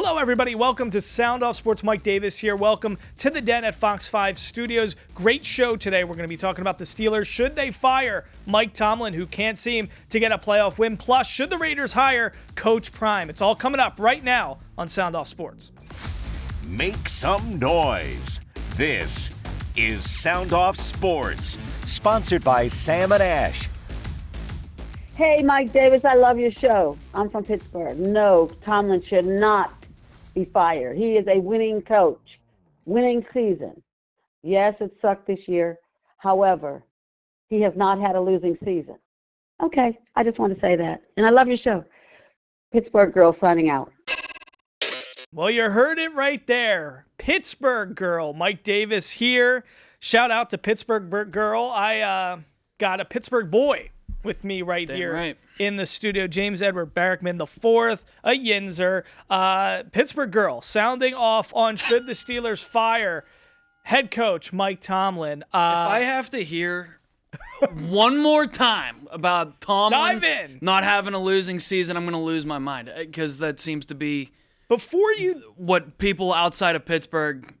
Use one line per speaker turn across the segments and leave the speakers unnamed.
Hello, everybody. Welcome to Sound Off Sports. Mike Davis here. Welcome to the Den at Fox 5 Studios. Great show today. We're going to be talking about the Steelers. Should they fire Mike Tomlin, who can't seem to get a playoff win? Plus, should the Raiders hire Coach Prime? It's all coming up right now on Sound Off Sports.
Make some noise. This is Sound Off Sports, sponsored by Sam and Ash.
Hey, Mike Davis, I love your show. I'm from Pittsburgh. No, Tomlin should not be fired. He is a winning coach. Winning season. Yes, it sucked this year. However, he has not had a losing season. Okay, I just want to say that. And I love your show. Pittsburgh girl signing out.
Well, you heard it right there. Pittsburgh girl. Mike Davis here. Shout out to Pittsburgh girl. I got a Pittsburgh boy with me right here in the studio. James Edward Barrickman IV, a Yinzer. Pittsburgh girl sounding off on should the Steelers fire head coach Mike Tomlin.
If I have to hear one more time about Tomlin not having a losing season, I'm going to lose my mind, because that seems to be what people outside of Pittsburgh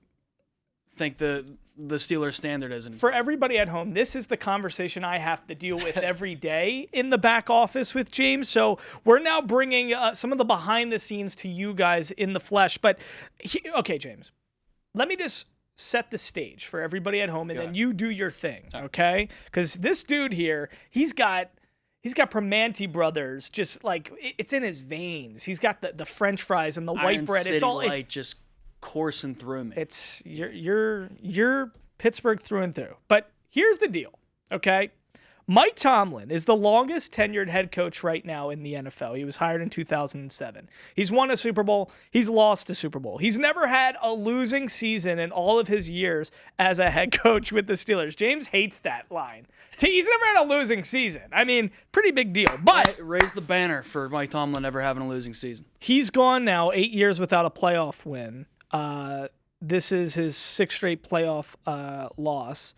think the Steelers standard is.
For everybody at home, this is the conversation I have to deal with every day in the back office with James. So we're now bringing some of the behind the scenes to you guys in the flesh. But, okay, James, let me just set the stage for everybody at home, and then you do your thing, okay? Because this dude here, he's got Primanti Brothers, just like it's in his veins. He's got the French fries and the white bread.
City,
it's all
just coursing through me.
It's you're Pittsburgh through and through. But here's the deal, okay? Mike Tomlin is the longest tenured head coach right now in the NFL. He was hired in 2007. He's won a Super Bowl. He's lost a Super Bowl. He's never had a losing season in all of his years as a head coach with the Steelers. James hates that line. He's never had a losing season. I mean, pretty big deal. But
raise the banner for Mike Tomlin never having a losing season.
He's gone now 8 years without a playoff win. This is his sixth straight playoff loss.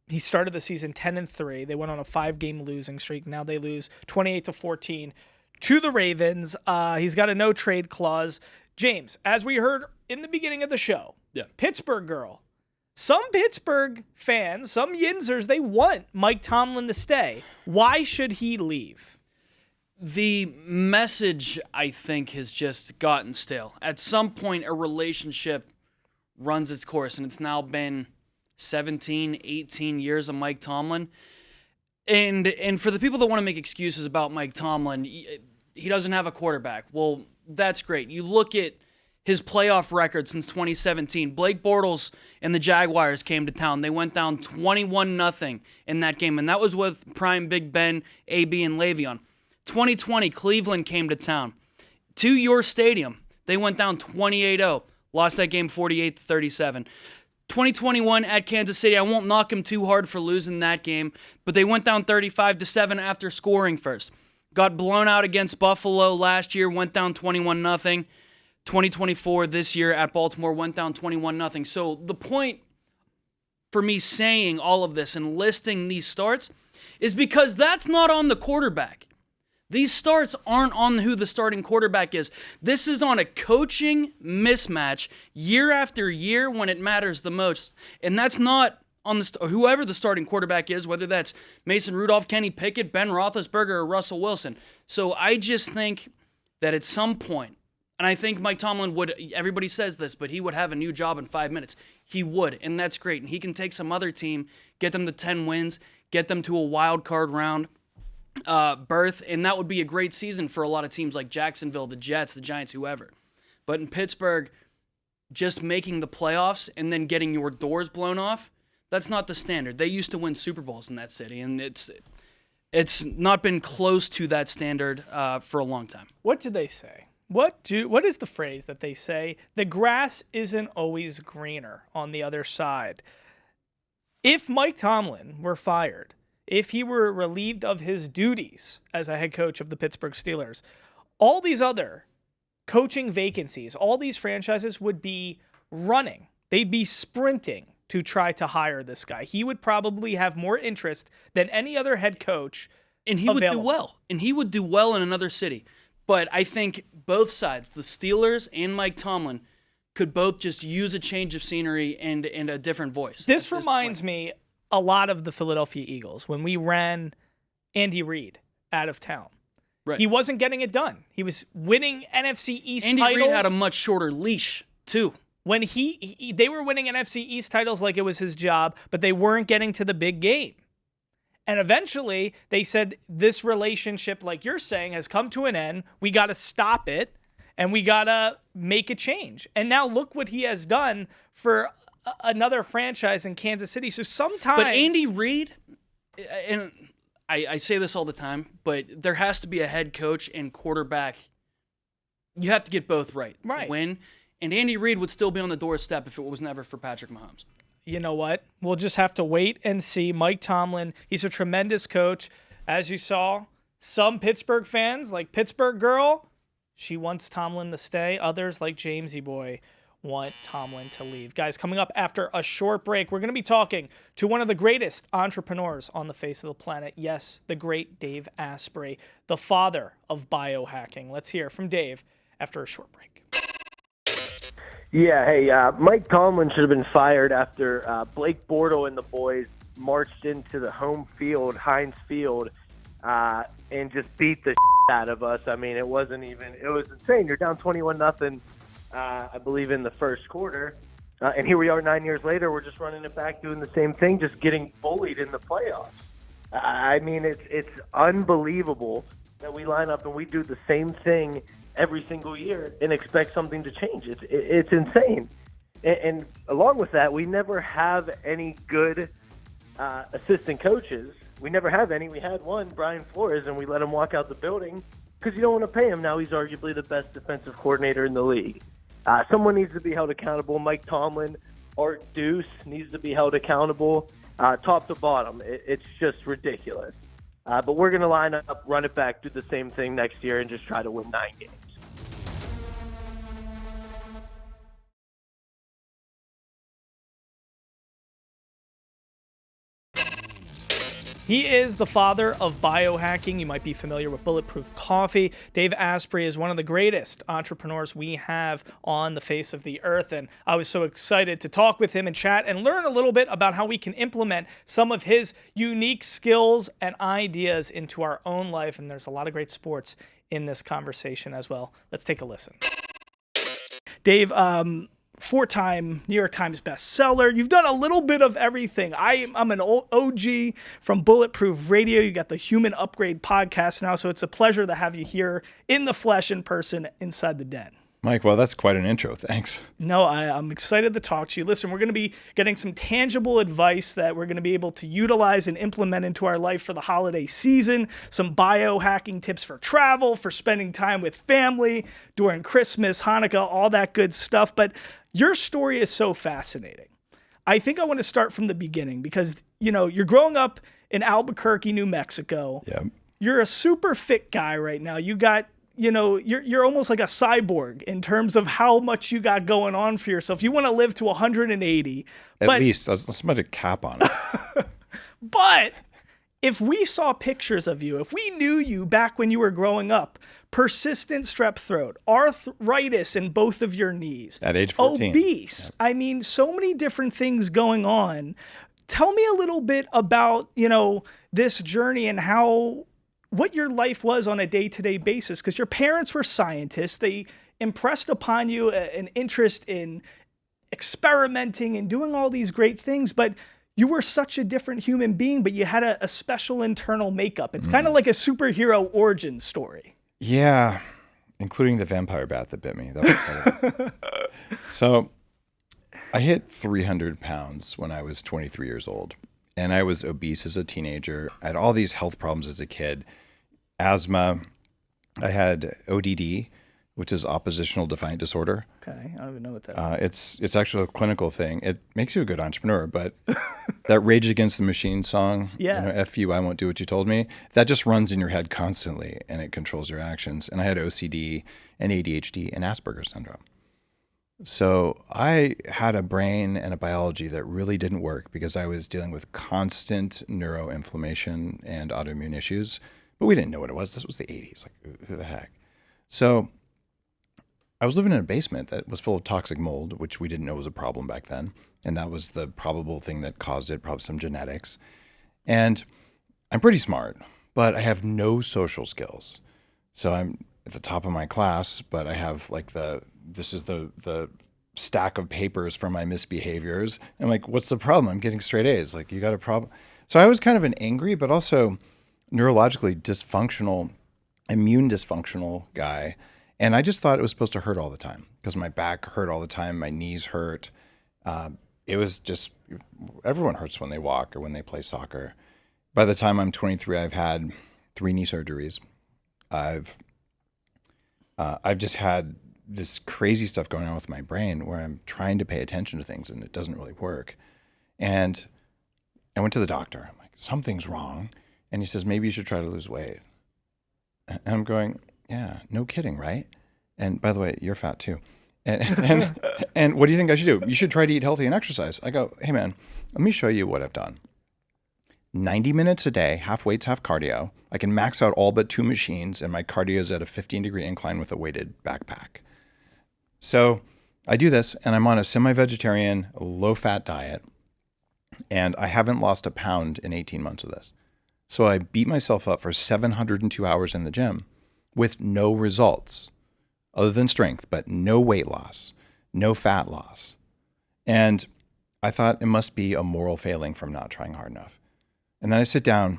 He started the season 10-3. They went on a 5-game losing streak. Now they lose 28-14 to the Ravens. He's got a no-trade clause. James, as we heard in the beginning of the show, Pittsburgh girl. Some Pittsburgh fans, some Yinzers, they want Mike Tomlin to stay. Why should he leave?
The message, I think, has just gotten stale. At some point, a relationship runs its course, and it's now been 17, 18 years of Mike Tomlin. And for the people that want to make excuses about Mike Tomlin, he doesn't have a quarterback. Well, that's great. You look at his playoff record since 2017. Blake Bortles and the Jaguars came to town. They went down 21-0 in that game, and that was with Prime, Big Ben, AB, and Le'Veon. 2020, Cleveland came to town. To your stadium, they went down 28-0. Lost that game 48-37. 2021 at Kansas City, I won't knock him too hard for losing that game, but they went down 35-7 after scoring first. Got blown out against Buffalo last year, went down 21-0. 2024 this year at Baltimore went down 21-0. So the point for me saying all of this and listing these starts is because that's not on the quarterback. These starts aren't on who the starting quarterback is. This is on a coaching mismatch year after year when it matters the most. And that's not on whoever the starting quarterback is, whether that's Mason Rudolph, Kenny Pickett, Ben Roethlisberger, or Russell Wilson. So I just think that at some point, and I think Mike Tomlin would, everybody says this, but he would have a new job in 5 minutes. He would, and that's great. And he can take some other team, get them to 10 wins, get them to a wild card round berth, and that would be a great season for a lot of teams like Jacksonville, the Jets, the Giants, whoever. But in Pittsburgh, just making the playoffs and then getting your doors blown off, that's not the standard. They used to win Super Bowls in that city, and it's not been close to that standard for a long time.
What did they say? What is the phrase that they say? The grass isn't always greener on the other side. If Mike Tomlin were fired, if he were relieved of his duties as a head coach of the Pittsburgh Steelers, all these other coaching vacancies, all these franchises would be running. They'd be sprinting to try to hire this guy. He would probably have more interest than any other head coach.
And he would do well. And he would do well in another city. But I think both sides, the Steelers and Mike Tomlin, could both just use a change of scenery and a different voice.
This reminds me a lot of the Philadelphia Eagles when we ran Andy Reid out of town.
Right.
He wasn't getting it done. He was winning NFC East
Andy
titles.
Reid had a much shorter leash, too.
When they were winning NFC East titles like it was his job, but they weren't getting to the big game. And eventually they said, this relationship, like you're saying, has come to an end. We got to stop it, and we got to make a change. And now look what he has done for another franchise in Kansas City. So sometimes...
But Andy Reid, and I say this all the time, but there has to be a head coach and quarterback. You have to get both right to win. And Andy Reid would still be on the doorstep if it was never for Patrick Mahomes.
You know what? We'll just have to wait and see. Mike Tomlin, he's a tremendous coach. As you saw, some Pittsburgh fans, like Pittsburgh Girl, she wants Tomlin to stay. Others, like Jamesy Boy, want Tomlin to leave. Guys, coming up after a short break, we're going to be talking to one of the greatest entrepreneurs on the face of the planet. Yes, the great Dave Asprey, the father of biohacking. Let's hear from Dave after a short break.
Yeah, hey, Mike Tomlin should have been fired after Blake Bortles and the boys marched into the home field, Heinz Field, and just beat the out of us. I mean, it was insane. You're down 21-0, I believe, in the first quarter. And here we are 9 years later. We're just running it back, doing the same thing, just getting bullied in the playoffs. I mean, it's unbelievable that we line up and we do the same thing every single year and expect something to change. It's insane. And along with that, we never have any good assistant coaches. We never have any. We had one, Brian Flores, and we let him walk out the building because you don't want to pay him. Now he's arguably the best defensive coordinator in the league. Someone needs to be held accountable. Mike Tomlin, Art Deuce needs to be held accountable top to bottom. It's just ridiculous. But we're going to line up, run it back, do the same thing next year, and just try to win 9 games.
He is the father of biohacking. You might be familiar with Bulletproof Coffee. Dave Asprey is one of the greatest entrepreneurs we have on the face of the earth. And I was so excited to talk with him and chat and learn a little bit about how we can implement some of his unique skills and ideas into our own life. And there's a lot of great sports in this conversation as well. Let's take a listen. Dave, 4-time New York Times bestseller. You've done a little bit of everything. I'm an OG from Bulletproof Radio. You got the Human Upgrade podcast now, so it's a pleasure to have you here in the flesh, in person, inside the den.
Mike, well, that's quite an intro. Thanks.
No, I'm excited to talk to you. Listen, we're going to be getting some tangible advice that we're going to be able to utilize and implement into our life for the holiday season. Some biohacking tips for travel, for spending time with family during Christmas, Hanukkah, all that good stuff. But your story is so fascinating. I think I want to start from the beginning because, you're growing up in Albuquerque, New Mexico.
Yep.
You're a super fit guy right now. You got you're almost like a cyborg in terms of how much you got going on for yourself. You want to live to 180.
At least. Let's put a cap on it.
But if we saw pictures of you, if we knew you back when you were growing up, persistent strep throat, arthritis in both of your knees.
At age 14.
Obese. Yeah. I mean, so many different things going on. Tell me a little bit about, this journey and what your life was on a day-to-day basis, because your parents were scientists. They impressed upon you an interest in experimenting and doing all these great things, but you were such a different human being, but you had a special internal makeup. It's kind of like a superhero origin story.
Yeah, including the vampire bat that bit me. That was funny. So I hit 300 pounds when I was 23 years old, and I was obese as a teenager. I had all these health problems as a kid. Asthma. I had ODD, which is oppositional defiant disorder.
Okay, I don't even know what that
is. It's actually a clinical thing. It makes you a good entrepreneur, but that Rage Against the Machine song,
yes.
F you, I won't do what you told me, that just runs in your head constantly, and it controls your actions. And I had OCD and ADHD and Asperger's syndrome. So I had a brain and a biology that really didn't work because I was dealing with constant neuroinflammation and autoimmune issues. But we didn't know what it was. This was the 80s. Like, who the heck? So I was living in a basement that was full of toxic mold, which we didn't know was a problem back then. And that was the probable thing that caused it, probably some genetics. And I'm pretty smart, but I have no social skills. So I'm at the top of my class, but I have like this is the stack of papers for my misbehaviors. And I'm like, what's the problem? I'm getting straight A's. Like, you got a problem? So I was kind of an angry, but also neurologically dysfunctional, immune dysfunctional guy. And I just thought it was supposed to hurt all the time because my back hurt all the time. My knees hurt. It was just, everyone hurts when they walk or when they play soccer. By the time I'm 23, I've had 3 knee surgeries. I've just had this crazy stuff going on with my brain where I'm trying to pay attention to things and it doesn't really work. And I went to the doctor. I'm like, something's wrong. And he says, maybe you should try to lose weight. And I'm going, yeah, no kidding, right? And by the way, you're fat too. And what do you think I should do? You should try to eat healthy and exercise. I go, hey man, let me show you what I've done. 90 minutes a day, half weights, half cardio. I can max out all but 2 machines, and my cardio is at a 15-degree incline with a weighted backpack. So I do this, and I'm on a semi-vegetarian, low-fat diet, and I haven't lost a pound in 18 months of this. So I beat myself up for 702 hours in the gym with no results other than strength, but no weight loss, no fat loss. And I thought it must be a moral failing from not trying hard enough. And then I sit down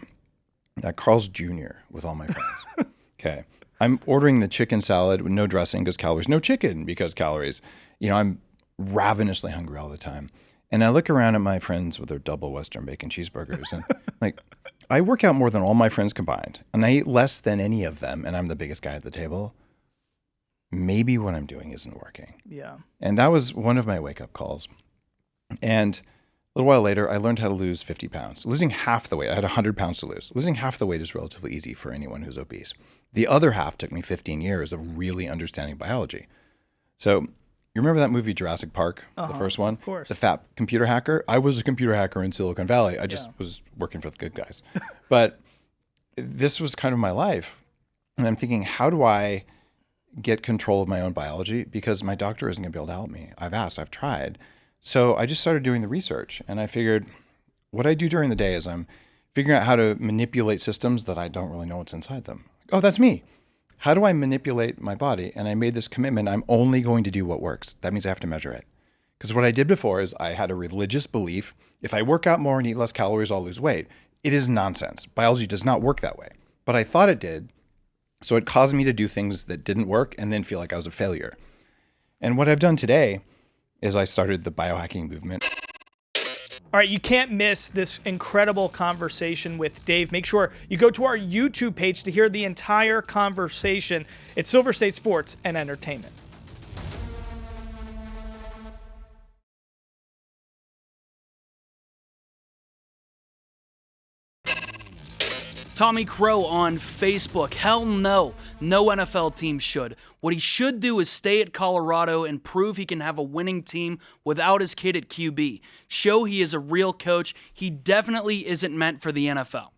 at Carl's Jr. with all my friends. Okay. I'm ordering the chicken salad with no dressing because calories, no chicken because calories. You know, I'm ravenously hungry all the time. And I look around at my friends with their double Western bacon cheeseburgers and like, I work out more than all my friends combined and I eat less than any of them and I'm the biggest guy at the table. Maybe what I'm doing isn't working.
Yeah.
And that was one of my wake-up calls. And a little while later, I learned how to lose 50 pounds. Losing half the weight, I had 100 pounds to lose. Losing half the weight is relatively easy for anyone who's obese. The other half took me 15 years of really understanding biology. So you remember that movie Jurassic Park, the first one?
Of course.
The fat computer hacker? I was a computer hacker in Silicon Valley. I just was working for the good guys. But this was kind of my life. And I'm thinking, how do I get control of my own biology? Because my doctor isn't going to be able to help me. I've asked, I've tried. So I just started doing the research and I figured what I do during the day is I'm figuring out how to manipulate systems that I don't really know what's inside them. Oh, that's me. How do I manipulate my body? And I made this commitment. I'm only going to do what works. That means I have to measure it. Because what I did before is I had a religious belief. If I work out more and eat less calories, I'll lose weight. It is nonsense. Biology does not work that way. But I thought it did. So it caused me to do things that didn't work and then feel like I was a failure. And what I've done today is I started the biohacking movement.
All right, you can't miss this incredible conversation with Dave. Make sure you go to our YouTube page to hear the entire conversation. It's Silver State Sports and Entertainment.
Tommy Crow on Facebook. Hell no. No NFL team should. What he should do is stay at Colorado and prove he can have a winning team without his kid at QB. Show he is a real coach. He definitely isn't meant for the NFL.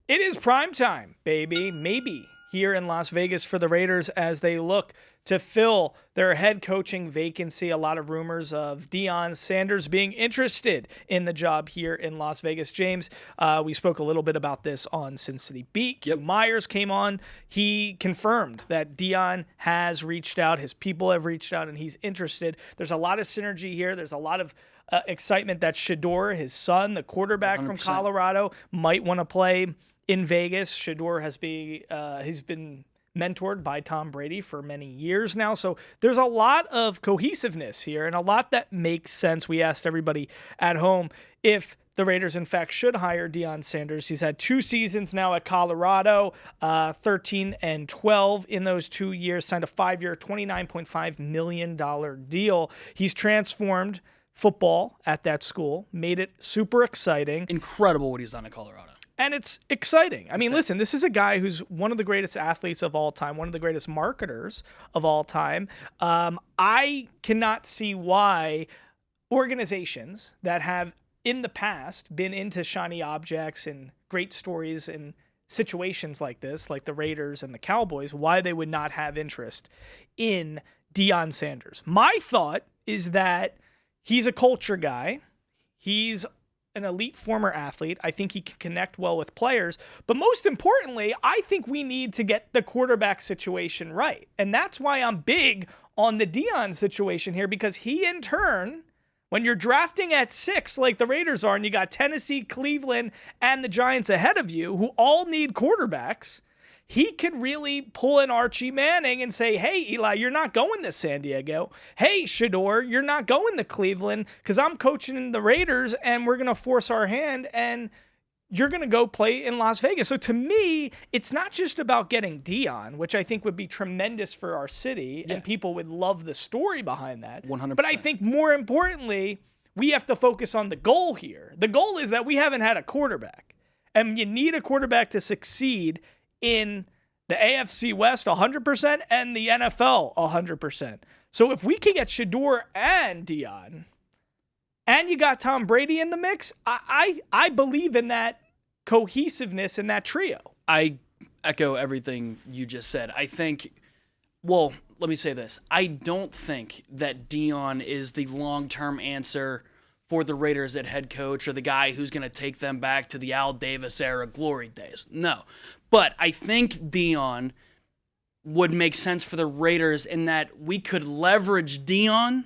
It is prime time, baby. Maybe here in Las Vegas for the Raiders as they look to fill their head coaching vacancy. A lot of rumors of Deion Sanders being interested in the job here in Las Vegas. James, we spoke a little bit about this on Sin City Beat.
Yep.
Myers came on. He confirmed that Deion has reached out. His people have reached out, and he's interested. There's a lot of synergy here. There's a lot of excitement that Shedeur, his son, the quarterback
100%.
from Colorado, might want to play in Vegas. Shedeur has he's been mentored by Tom Brady for many years now. So there's a lot of cohesiveness here and a lot that makes sense. We asked everybody at home if the Raiders, in fact, should hire Deion Sanders. He's had 2 seasons now at Colorado, 13 and 12 in those 2 years, signed a 5-year, $29.5 million deal. He's transformed football at that school, made it super exciting.
Incredible what he's done at Colorado.
And it's exciting. I mean, listen, this is a guy who's one of the greatest athletes of all time, one of the greatest marketers of all time. I cannot see why organizations that have in the past been into shiny objects and great stories and situations like this, like the Raiders and the Cowboys, why they would not have interest in Deion Sanders. My thought is that he's a culture guy. He's an elite former athlete. I think he can connect well with players. But most importantly, I think we need to get the quarterback situation right. And that's why I'm big on the Deion situation here, because he, in turn, when you're drafting at 6 like the Raiders are, and you got Tennessee, Cleveland, and the Giants ahead of you, who all need quarterbacks, he can really pull an Archie Manning and say, hey, Eli, you're not going to San Diego. Hey, Shador, you're not going to Cleveland because I'm coaching the Raiders and we're going to force our hand and you're going to go play in Las Vegas. So to me, it's not just about getting Deion, which I think would be tremendous for our city, and people would love the story behind that.
100%.
But I think more importantly, we have to focus on the goal here. The goal is that we haven't had a quarterback, and you need a quarterback to succeed in the AFC West 100% and the NFL 100%. So if we can get Shador and Deion, and you got Tom Brady in the mix, I believe in that cohesiveness in that trio.
I echo everything you just said. I think, well, let me say this. I don't think that Deion is the long-term answer for the Raiders at head coach or the guy who's going to take them back to the Al Davis era glory days. No. But I think Deion would make sense for the Raiders in that we could leverage Deion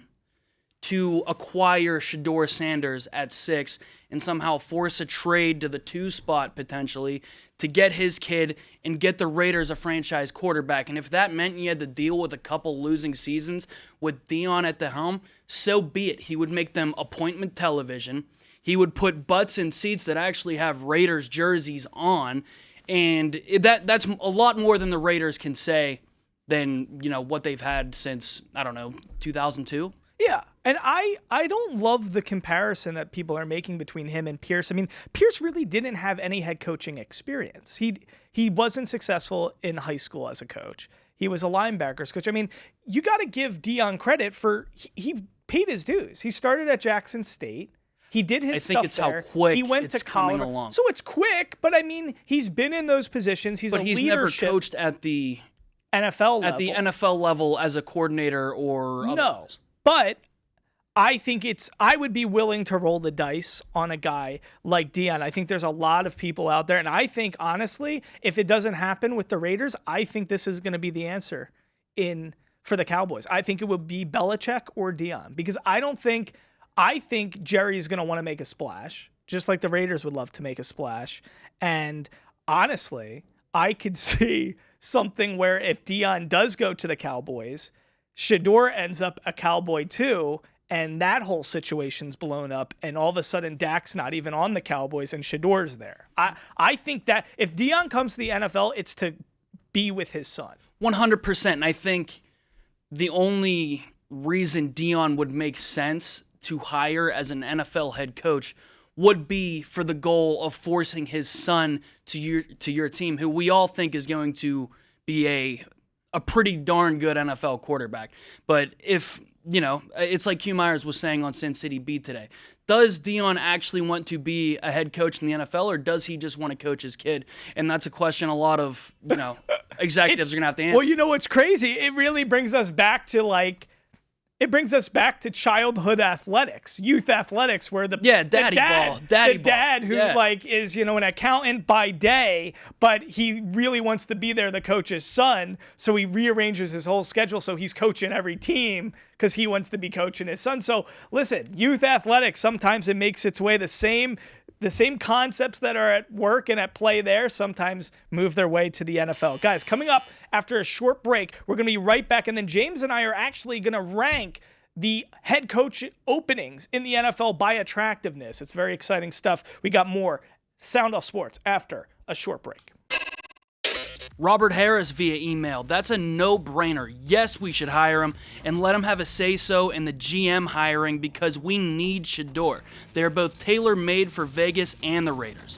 to acquire Shador Sanders at 6 and somehow force a trade to the 2 spot potentially to get his kid and get the Raiders a franchise quarterback. And if that meant you had to deal with a couple losing seasons with Deion at the helm, so be it. He would make them appointment television. He would put butts in seats that actually have Raiders jerseys on. And that's a lot more than the Raiders can say than, what they've had since, 2002.
Yeah, and I don't love the comparison that people are making between him and Pierce. I mean, Pierce really didn't have any head coaching experience. He wasn't successful in high school as a coach. He was a linebackers coach. I mean, you got to give Deion credit for he paid his dues. He started at Jackson State. He did his stuff there. I think
it's how quick
he went
it's
to college.
Coming along.
So it's quick, but I mean, he's been in those positions. He's
never coached at the
NFL level.
At the NFL level as a coordinator or otherwise.
No. But I think I would be willing to roll the dice on a guy like Deion. I think there's a lot of people out there. And I think, honestly, if it doesn't happen with the Raiders, I think this is going to be the answer for the Cowboys. I think it would be Belichick or Deion, because I think Jerry's going to want to make a splash, just like the Raiders would love to make a splash. And honestly, I could see something where if Deion does go to the Cowboys, Shador ends up a Cowboy too, and that whole situation's blown up, and all of a sudden Dak's not even on the Cowboys and Shador's there. I think that if Deion comes to the NFL, it's to be with his son.
100%. And I think the only reason Deion would make sense to hire as an NFL head coach would be for the goal of forcing his son to your team, who we all think is going to be a pretty darn good NFL quarterback. But if, it's like Hugh Myers was saying on Sin City Beat today. Does Deion actually want to be a head coach in the NFL, or does he just want to coach his kid? And that's a question a lot of, executives are going to have to answer.
Well, you know what's crazy? It really brings us back to childhood athletics, youth athletics, where the dad who is, an accountant by day, but he really wants to be there to coach his son. So he rearranges his whole schedule. So he's coaching every team because he wants to be coaching his son. So listen, youth athletics, sometimes it makes its way the same concepts that are at work and at play there sometimes move their way to the NFL. Guys, coming up after a short break, we're going to be right back. And then James and I are actually going to rank the head coach openings in the NFL by attractiveness. It's very exciting stuff. We got more Sound Off Sports after a short break.
Robert Harris via email. That's a no-brainer. Yes, we should hire him and let him have a say-so in the GM hiring because we need Shador. They're both tailor-made for Vegas and the Raiders.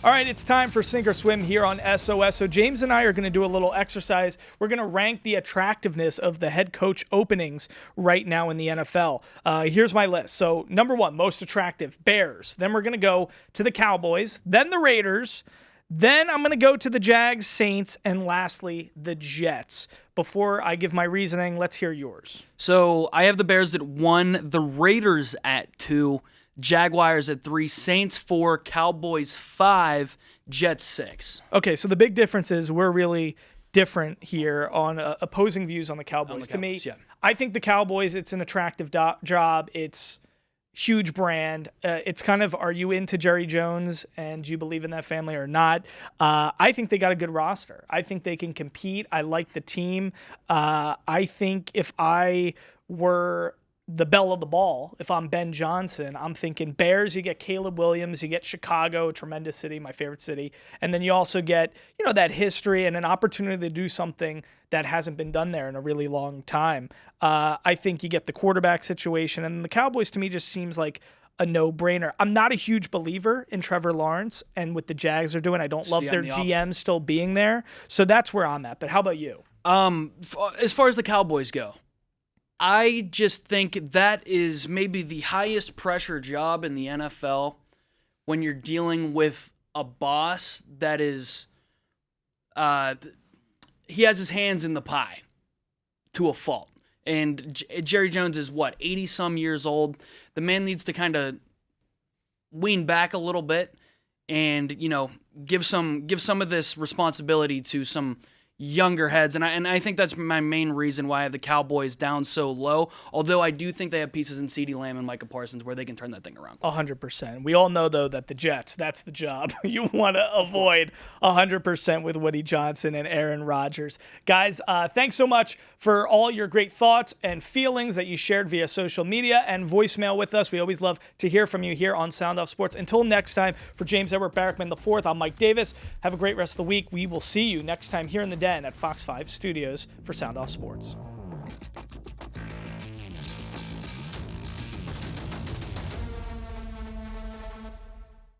All right, it's time for Sink or Swim here on SOS. So James and I are going to do a little exercise. We're going to rank the attractiveness of the head coach openings right now in the NFL. Here's my list. So number 1, most attractive, Bears. Then we're going to go to the Cowboys, then the Raiders. Then I'm going to go to the Jags, Saints, and lastly, the Jets. Before I give my reasoning, let's hear yours.
So I have the Bears at 1, the Raiders at 2, Jaguars at 3, Saints 4, Cowboys 5, Jets 6.
Okay, so the big difference is we're really different here on opposing views on the Cowboys. To me,
yeah.
I think the Cowboys, it's an attractive job. It's huge brand. It's kind of, are you into Jerry Jones and do you believe in that family or not? I think they got a good roster. I think they can compete. I like the team. I think if I were the belle of the ball, if I'm Ben Johnson, I'm thinking Bears, you get Caleb Williams, you get Chicago, a tremendous city, my favorite city. And then you also get, that history and an opportunity to do something that hasn't been done there in a really long time. I think you get the quarterback situation, and the Cowboys to me just seems like a no-brainer. I'm not a huge believer in Trevor Lawrence and what the Jags are doing. I don't love their GM still being there. So that's where I'm at. But how about you?
As far as the Cowboys go, I just think that is maybe the highest pressure job in the NFL when you're dealing with a boss that is, he has his hands in the pie to a fault. And Jerry Jones is 80-some years old. The man needs to kind of wean back a little bit and, give some of this responsibility to some younger heads, and I think that's my main reason why I have the Cowboys down so low, although I do think they have pieces in CeeDee Lamb and Micah Parsons where they can turn that thing around.
100%. We all know, though, that the Jets, that's the job. You want to avoid 100% with Woody Johnson and Aaron Rodgers. Guys, thanks so much for all your great thoughts and feelings that you shared via social media and voicemail with us. We always love to hear from you here on Sound Off Sports. Until next time, for James Edward Barrickman IV, I'm Mike Davis. Have a great rest of the week. We will see you next time here in the Den at Fox 5 Studios for Sound Off Sports.